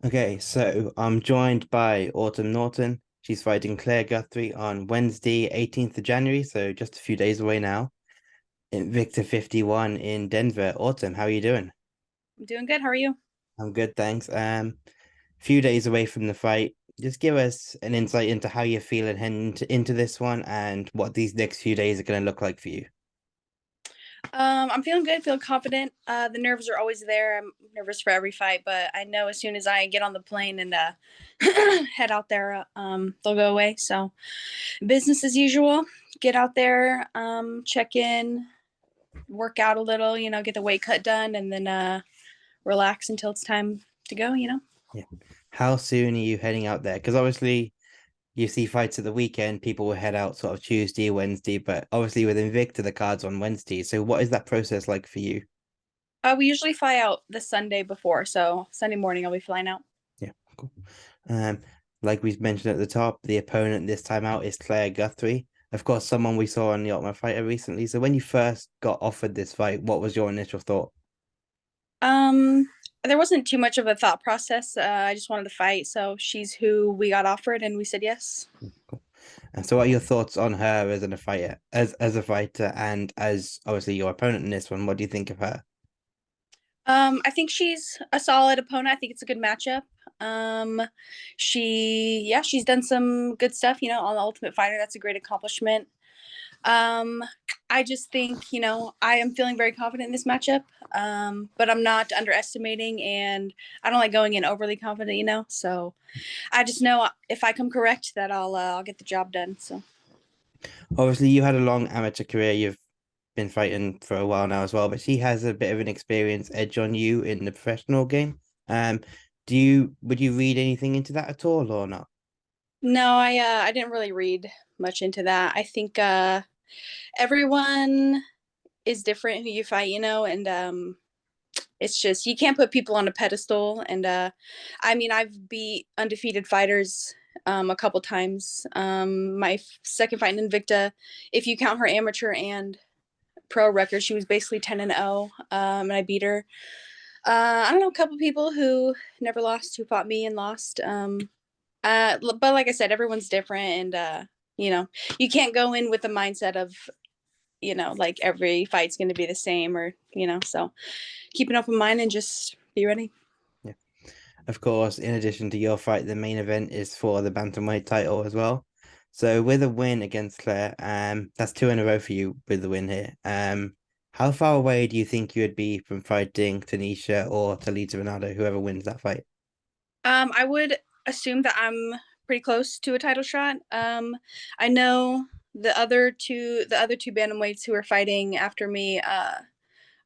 Okay, so I'm joined by Autumn Norton. She's fighting Claire Guthrie on Wednesday, 18th of January, so just a few days away now. Invicta 51 in Denver. Autumn, how are you doing? I'm doing good. How are you? I'm good, thanks. Few days away from the fight. Just give us an insight into how you're feeling heading into this one and what these next few days are going to look like for you. I'm feeling good, feel confident. The nerves are always there. I'm nervous for every fight, but I know as soon as I get on the plane and head out there, they'll go away. So business as usual. Get out there, check in, work out a little, get the weight cut done, and then relax until it's time to go. Yeah. How soon are you heading out there? Because obviously you see fights at the weekend, people will head out sort of Tuesday, Wednesday, but obviously with Invicta, the cards on Wednesday. So what is that process like for you? We usually fly out the Sunday before, so Sunday morning I'll be flying out. Yeah, cool. Um, like we mentioned at the top, the opponent this time out is Claire Guthrie. Of course, someone we saw on the Ultimate Fighter recently. So when you first got offered this fight, what was your initial thought? Um, there wasn't too much of a thought process. I just wanted to fight, so she's who we got offered, and we said yes. Cool. And so what are your thoughts on her as a fighter, as a fighter, and as obviously your opponent in this one? What do you think of her? I think she's a solid opponent. I think it's a good matchup. Um, she's done some good stuff, on the Ultimate Fighter. That's a great accomplishment. Um, I just think, I am feeling very confident in this matchup. But I'm not underestimating, and I don't like going in overly confident, So I just know if I come correct that I'll get the job done. So. Obviously, you had a long amateur career. You've been fighting for a while now as well, but she has a bit of an experience edge on you in the professional game. Um, would you read anything into that at all or not? No, I didn't really read much into that. I think everyone is different who you fight, and it's just you can't put people on a pedestal. And I mean, I've beat undefeated fighters a couple times. My second fight in Invicta, if you count her amateur and pro record, she was basically 10-0, and I beat her. I don't know, a couple people who never lost who fought me and lost. But like I said, everyone's different, and you know, you can't go in with the mindset of like every fight's going to be the same, or so keep an open mind and just be ready. Yeah. Of course, in addition to your fight, the main event is for the bantamweight title as well. So with a win against Claire, that's two in a row for you with the win here. How far away do you think you would be from fighting Tanisha or Talita Bernardo, whoever wins that fight? I would assume that I'm pretty close to a title shot. I know the other two bantamweights who are fighting after me.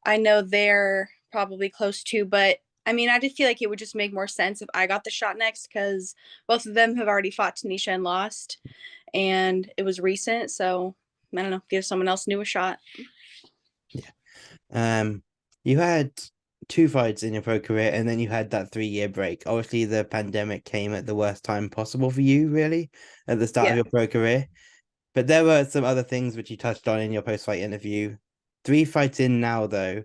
I know they're probably close to, but I mean, I just feel like it would just make more sense if I got the shot next because both of them have already fought Tanisha and lost, and it was recent. So I don't know, give someone else new a shot. Yeah. You had two fights in your pro career, and then you had that 3 year break. Obviously, the pandemic came at the worst time possible for you, really, at the start of Yeah. your pro career. But there were some other things which you touched on in your post fight interview. Three fights in now, though.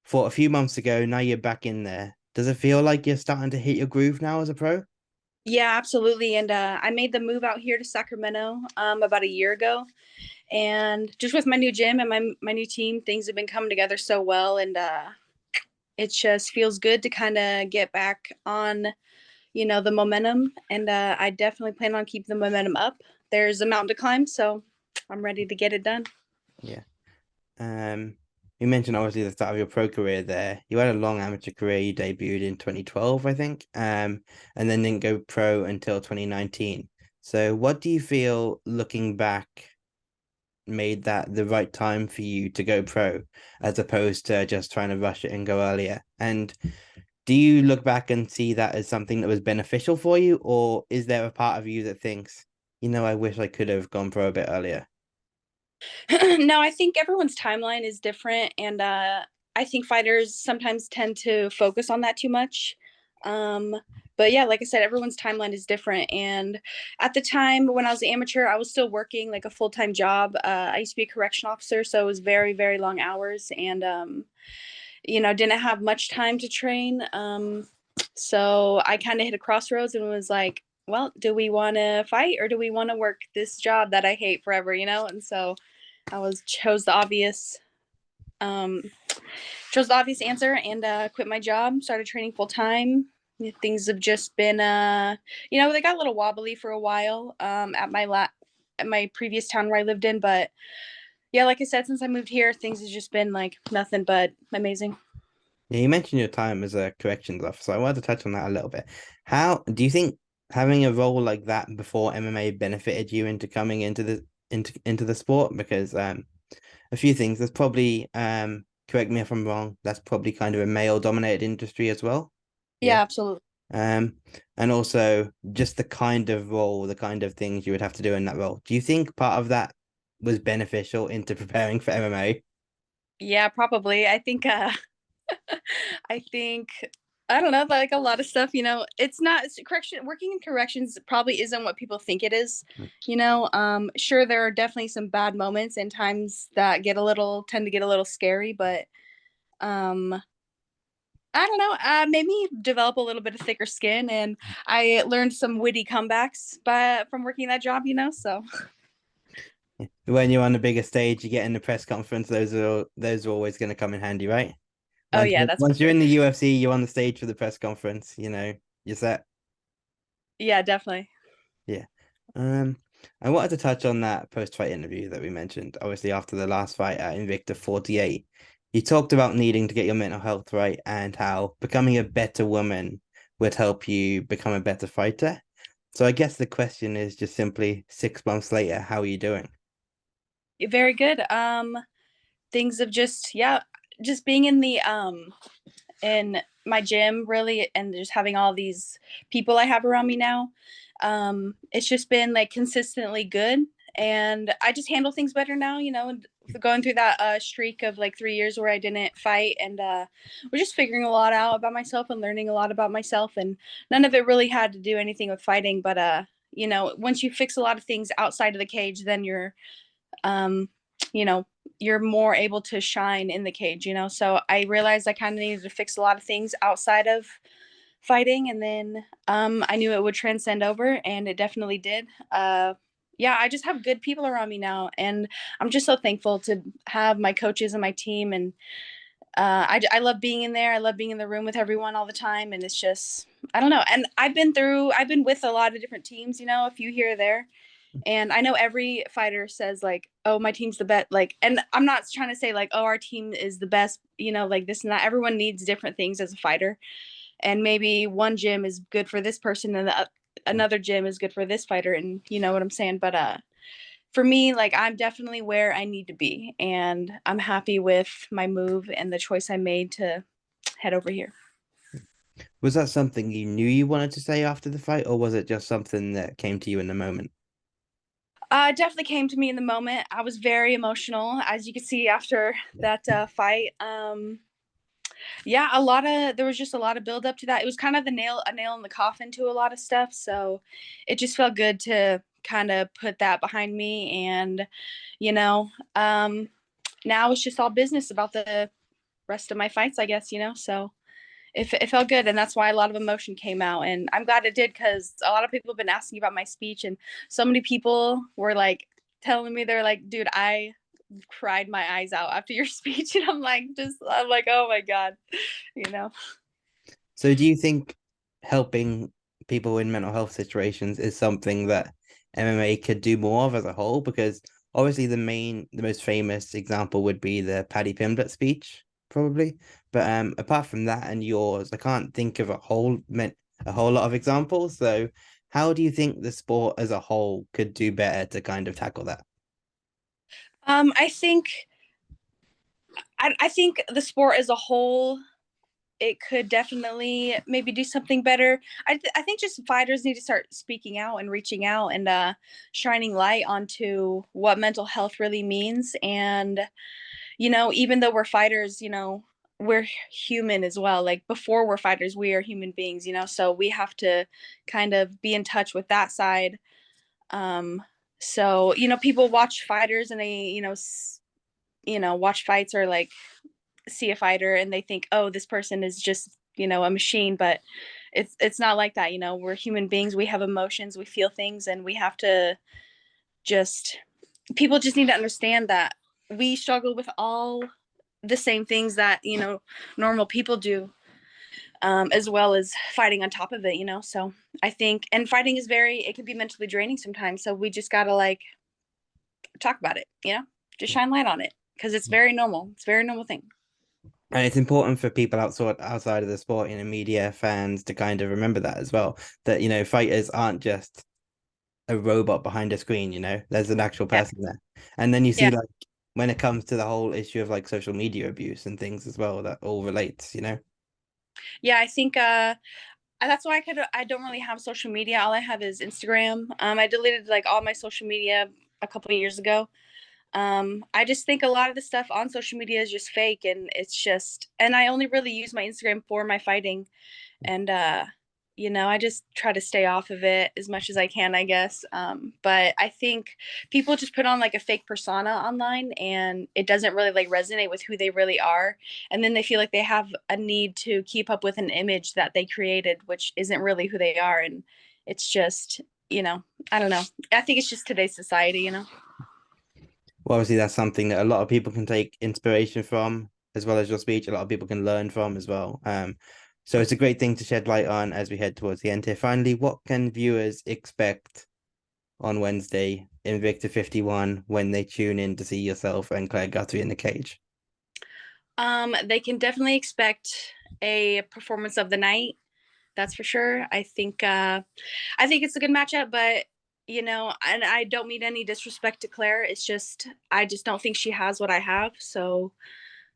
For a few months ago, now you're back in there. Does it feel like you're starting to hit your groove now as a pro? Yeah, absolutely. And I made the move out here to Sacramento about a year ago, and just with my new gym and my new team, things have been coming together so well, and it just feels good to kind of get back on, the momentum. And I definitely plan on keeping the momentum up. There's a mountain to climb, so I'm ready to get it done. Yeah. Um, you mentioned obviously the start of your pro career there. You had a long amateur career. You debuted in 2012, I think. And then didn't go pro until 2019. So what do you feel looking back made that the right time for you to go pro as opposed to just trying to rush it and go earlier? And do you look back and see that as something that was beneficial for you, or is there a part of you that thinks, I wish I could have gone pro a bit earlier? No, I think everyone's timeline is different, and I think fighters sometimes tend to focus on that too much. Um, but yeah, like I said, everyone's timeline is different. And at the time when I was an amateur, I was still working like a full time job. I used to be a correction officer, so it was very, very long hours, and didn't have much time to train. So I kind of hit a crossroads and was like, well, do we want to fight or do we want to work this job that I hate forever, you know? And so I was um, chose the obvious answer and quit my job, started training full time. Things have just been, they got a little wobbly for a while at my previous town where I lived in, but yeah, like I said, since I moved here, things have just been like nothing but amazing. Yeah, you mentioned your time as a corrections officer. I wanted to touch on that a little bit. How do you think having a role like that before MMA benefited you into coming into the sport? Because a few things. There's probably correct me if I'm wrong, that's probably kind of a male dominated industry as well. Yeah. Yeah, absolutely. Um, and also just the kind of role, the kind of things you would have to do in that role. Do you think part of that was beneficial into preparing for MMA? Yeah, probably. I think I don't know, like a lot of stuff, it's not it's correction working in corrections probably isn't what people think it is, sure there are definitely some bad moments and times that tend to get a little scary, but um I don't know, made me develop a little bit of thicker skin and I learned some witty comebacks from working that job, so When you're on the bigger stage, you get in the press conference, those are always going to come in handy, right? oh Once yeah, you're, that's for once you're sure. in the UFC, you're on the stage for the press conference, you're set. Yeah, definitely. Yeah. Um, I wanted to touch on that post-fight interview that we mentioned. Obviously, after the last fight at Invicta 48, you talked about needing to get your mental health right and how becoming a better woman would help you become a better fighter. So I guess the question is just simply 6 months later, how are you doing? Very good. Things of just being in my gym really and just having all these people I have around me now. It's just been like consistently good and I just handle things better now, going through that streak of like 3 years where I didn't fight and we're just figuring a lot out about myself and learning a lot about myself and none of it really had to do anything with fighting, but once you fix a lot of things outside of the cage, then um, you know, you're more able to shine in the cage, So I realized I kind of needed to fix a lot of things outside of fighting, and then I knew it would transcend over, and it definitely did. Yeah, I just have good people around me now, and I'm just so thankful to have my coaches and my team, and I love being in there. I love being in the room with everyone all the time, and it's just I don't know. And I've been with a lot of different teams, a few here or there, and I know every fighter says like, "Oh, my team's the best." Like, and I'm not trying to say like, "Oh, our team is the best," like this and that. Everyone needs different things as a fighter, and maybe one gym is good for this person, and another gym is good for this fighter, and you know what I'm saying. But for me, like I'm definitely where I need to be, and I'm happy with my move and the choice I made to head over here. Was that something you knew you wanted to say after the fight, or was it just something that came to you in the moment? It definitely came to me in the moment. I was very emotional, as you could see after Yeah. that fight. Yeah, there was just a lot of build up to that. It was kind of a nail in the coffin to a lot of stuff. So it just felt good to kind of put that behind me. And, you know, um, now it's just all business about the rest of my fights, I guess, So it felt good. And that's why a lot of emotion came out. And I'm glad it did because a lot of people have been asking about my speech. And so many people were like telling me, they're like, dude, I cried my eyes out after your speech. And I'm like, oh my God, you know? So do you think helping people in mental health situations is something that MMA could do more of as a whole? Because obviously the most famous example would be the Paddy Pimblett speech, probably. But apart from that and yours, I can't think of a whole lot of examples. So how do you think the sport as a whole could do better to kind of tackle that? I think I think the sport as a whole, it could definitely maybe do something better. I think just fighters need to start speaking out and reaching out and shining light onto what mental health really means. And even though we're fighters, we're human as well. Like before we're fighters, we are human beings. So we have to kind of be in touch with that side. Um, so people watch fighters and they watch fights or like see a fighter and they think, oh, this person is just a machine, but it's not like that. We're human beings. We have emotions, we feel things, and we have to just people just need to understand that we struggle with all the same things that normal people do, as well as fighting on top of it. So I think, and fighting is it can be mentally draining sometimes, so we just gotta like talk about it. Just shine light on it, because it's very normal. It's a very normal thing. And it's important for people outside of the sport, media, fans, to kind of remember that as well. That, fighters aren't just a robot behind a screen, there's an actual Yeah. person there. And then you see, Yeah. like, when it comes to the whole issue of like social media abuse and things as well, that all relates. Yeah, I think that's why I don't really have social media. All I have is Instagram. I deleted like all my social media a couple of years ago. I just think a lot of the stuff on social media is just fake, and and I only really use my Instagram for my fighting. And I just try to stay off of it as much as I can, I guess. But I think people just put on like a fake persona online, and it doesn't really like resonate with who they really are. And then they feel like they have a need to keep up with an image that they created, which isn't really who they are. And it's just, I don't know. I think it's just today's society. Well, obviously, that's something that a lot of people can take inspiration from, as well as your speech. A lot of people can learn from as well. So it's a great thing to shed light on as we head towards the end here. Finally, what can viewers expect on Wednesday, Invicta 51, when they tune in to see yourself and Claire Guthrie in the cage? They can definitely expect a performance of the night. That's for sure. I think it's a good matchup, but and I don't mean any disrespect to Claire. It's just I just don't think she has what I have. So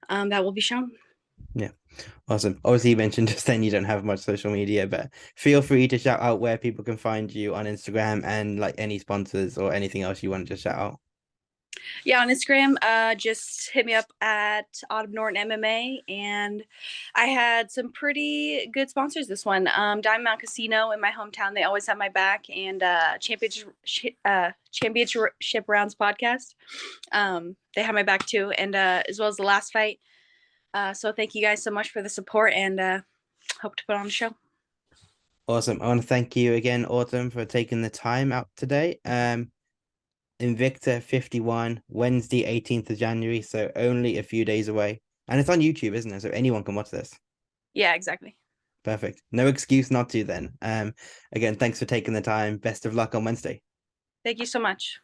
that will be shown. Yeah, awesome. Obviously, you mentioned just then you don't have much social media, but feel free to shout out where people can find you on Instagram and like any sponsors or anything else you want to just shout out. Yeah, on Instagram, just hit me up at Auttumn Norton MMA, and I had some pretty good sponsors this one. Diamond Mount Casino in my hometown, they always have my back, and Championship Rounds podcast, they have my back too, and as well as the last fight. So thank you guys so much for the support, and hope to put on a show. Awesome. I want to thank you again, Autumn, for taking the time out today. Invicta 51, Wednesday, 18th of January, so only a few days away. And it's on YouTube, isn't it? So anyone can watch this. Yeah, exactly. Perfect. No excuse not to then. Again, thanks for taking the time. Best of luck on Wednesday. Thank you so much.